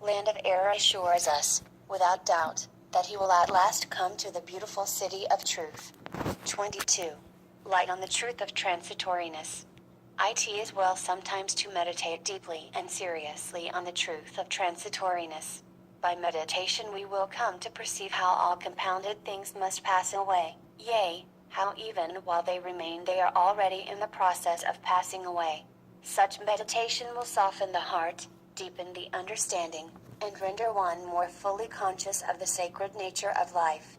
land of error assures us, without doubt, that he will at last come to the beautiful city of truth. 22. Light on the truth of transitoriness. It is well sometimes to meditate deeply and seriously on the truth of transitoriness. By meditation we will come to perceive how all compounded things must pass away, yea, how even while they remain they are already in the process of passing away. Such meditation will soften the heart, deepen the understanding, and render one more fully conscious of the sacred nature of life.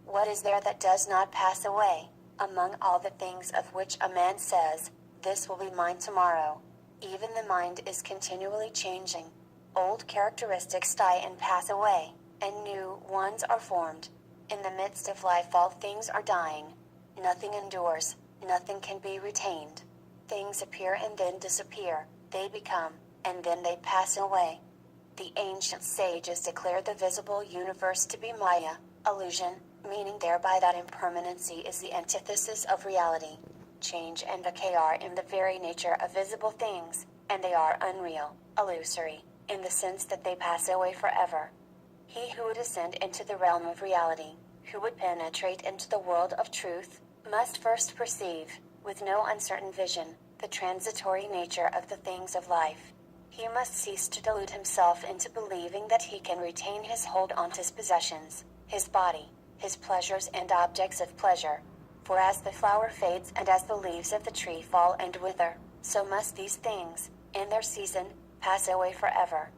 What is there that does not pass away, among all the things of which a man says, "This will be mine tomorrow"? Even the mind is continually changing. Old characteristics die and pass away, and new ones are formed. In the midst of life all things are dying. Nothing endures, nothing can be retained. Things appear and then disappear, they become, and then they pass away. The ancient sages declared the visible universe to be Maya, illusion, meaning thereby that impermanency is the antithesis of reality. Change and decay are in the very nature of visible things, and they are unreal, illusory, in the sense that they pass away forever. He who would ascend into the realm of reality, who would penetrate into the world of truth, must first perceive, with no uncertain vision, the transitory nature of the things of life. He must cease to delude himself into believing that he can retain his hold on his possessions, his body, his pleasures and objects of pleasure. For as the flower fades and as the leaves of the tree fall and wither, so must these things, in their season, pass away forever.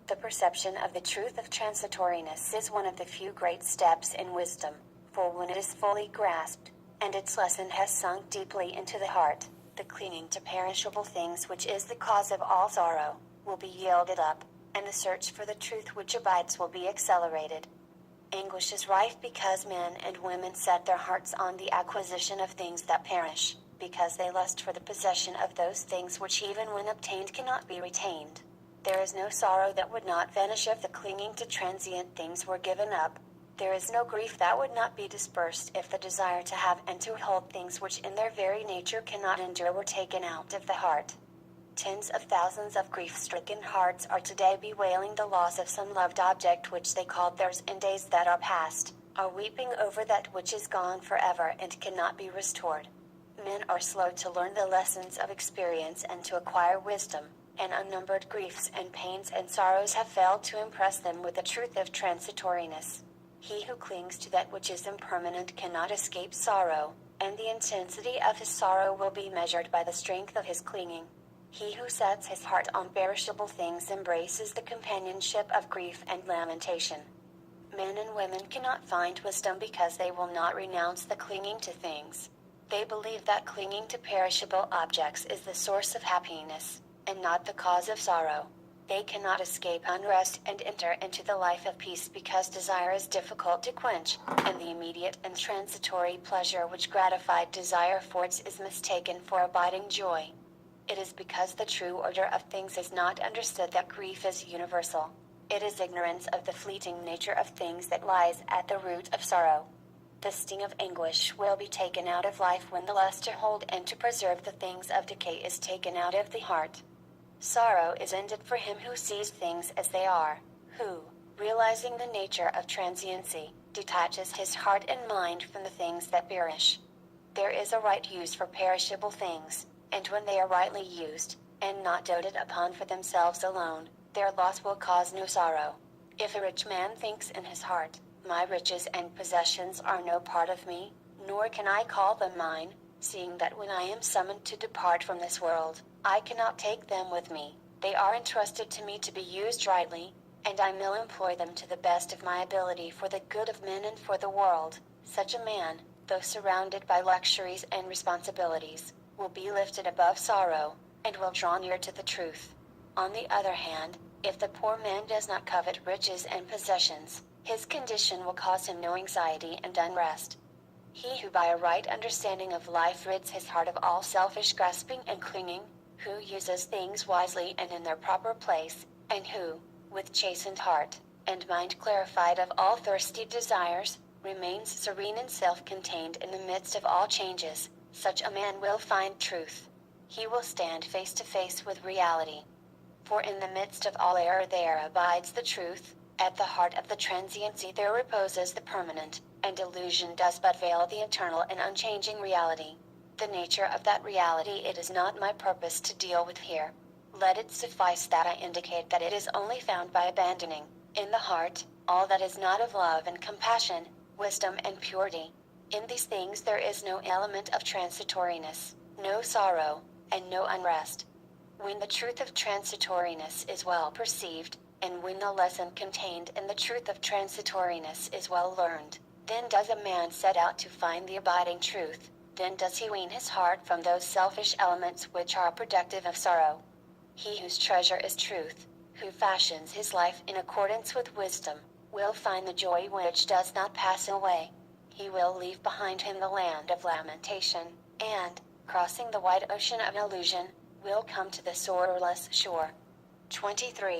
The perception of the truth of transitoriness is one of the few great steps in wisdom, for when it is fully grasped, and its lesson has sunk deeply into the heart, the clinging to perishable things which is the cause of all sorrow, will be yielded up, and the search for the truth which abides will be accelerated. Anguish is rife because men and women set their hearts on the acquisition of things that perish, because they lust for the possession of those things which even when obtained cannot be retained. There is no sorrow that would not vanish if the clinging to transient things were given up. There is no grief that would not be dispersed if the desire to have and to hold things which in their very nature cannot endure were taken out of the heart. Tens of thousands of grief-stricken hearts are today bewailing the loss of some loved object which they called theirs in days that are past, are weeping over that which is gone forever and cannot be restored. Men are slow to learn the lessons of experience and to acquire wisdom, and unnumbered griefs and pains and sorrows have failed to impress them with the truth of transitoriness. He who clings to that which is impermanent cannot escape sorrow, and the intensity of his sorrow will be measured by the strength of his clinging. He who sets his heart on perishable things embraces the companionship of grief and lamentation. Men and women cannot find wisdom because they will not renounce the clinging to things. They believe that clinging to perishable objects is the source of happiness, and not the cause of sorrow. They cannot escape unrest and enter into the life of peace because desire is difficult to quench, and the immediate and transitory pleasure which gratified desire affords is mistaken for abiding joy. It is because the true order of things is not understood that grief is universal. It is ignorance of the fleeting nature of things that lies at the root of sorrow. The sting of anguish will be taken out of life when the lust to hold and to preserve the things of decay is taken out of the heart. Sorrow is ended for him who sees things as they are, who, realizing the nature of transiency, detaches his heart and mind from the things that perish. There is a right use for perishable things, and when they are rightly used, and not doted upon for themselves alone, their loss will cause no sorrow. If a rich man thinks in his heart, "My riches and possessions are no part of me, nor can I call them mine, seeing that when I am summoned to depart from this world, I cannot take them with me, they are entrusted to me to be used rightly, and I will employ them to the best of my ability for the good of men and for the world," such a man, though surrounded by luxuries and responsibilities, will be lifted above sorrow, and will draw near to the truth. On the other hand, if the poor man does not covet riches and possessions, his condition will cause him no anxiety and unrest. He who by a right understanding of life rids his heart of all selfish grasping and clinging, who uses things wisely and in their proper place, and who, with chastened heart, and mind clarified of all thirsty desires, remains serene and self-contained in the midst of all changes, such a man will find truth. He will stand face to face with reality. For in the midst of all error there abides the truth, at the heart of the transiency there reposes the permanent, and illusion does but veil the eternal and unchanging reality. The nature of that reality it is not my purpose to deal with here. Let it suffice that I indicate that it is only found by abandoning, in the heart, all that is not of love and compassion, wisdom and purity. In these things there is no element of transitoriness, no sorrow, and no unrest. When the truth of transitoriness is well perceived, and when the lesson contained in the truth of transitoriness is well learned, then does a man set out to find the abiding truth, then does he wean his heart from those selfish elements which are productive of sorrow. He whose treasure is truth, who fashions his life in accordance with wisdom, will find the joy which does not pass away. He will leave behind him the land of lamentation, and, crossing the wide ocean of illusion, will come to the sorrowless shore. 23.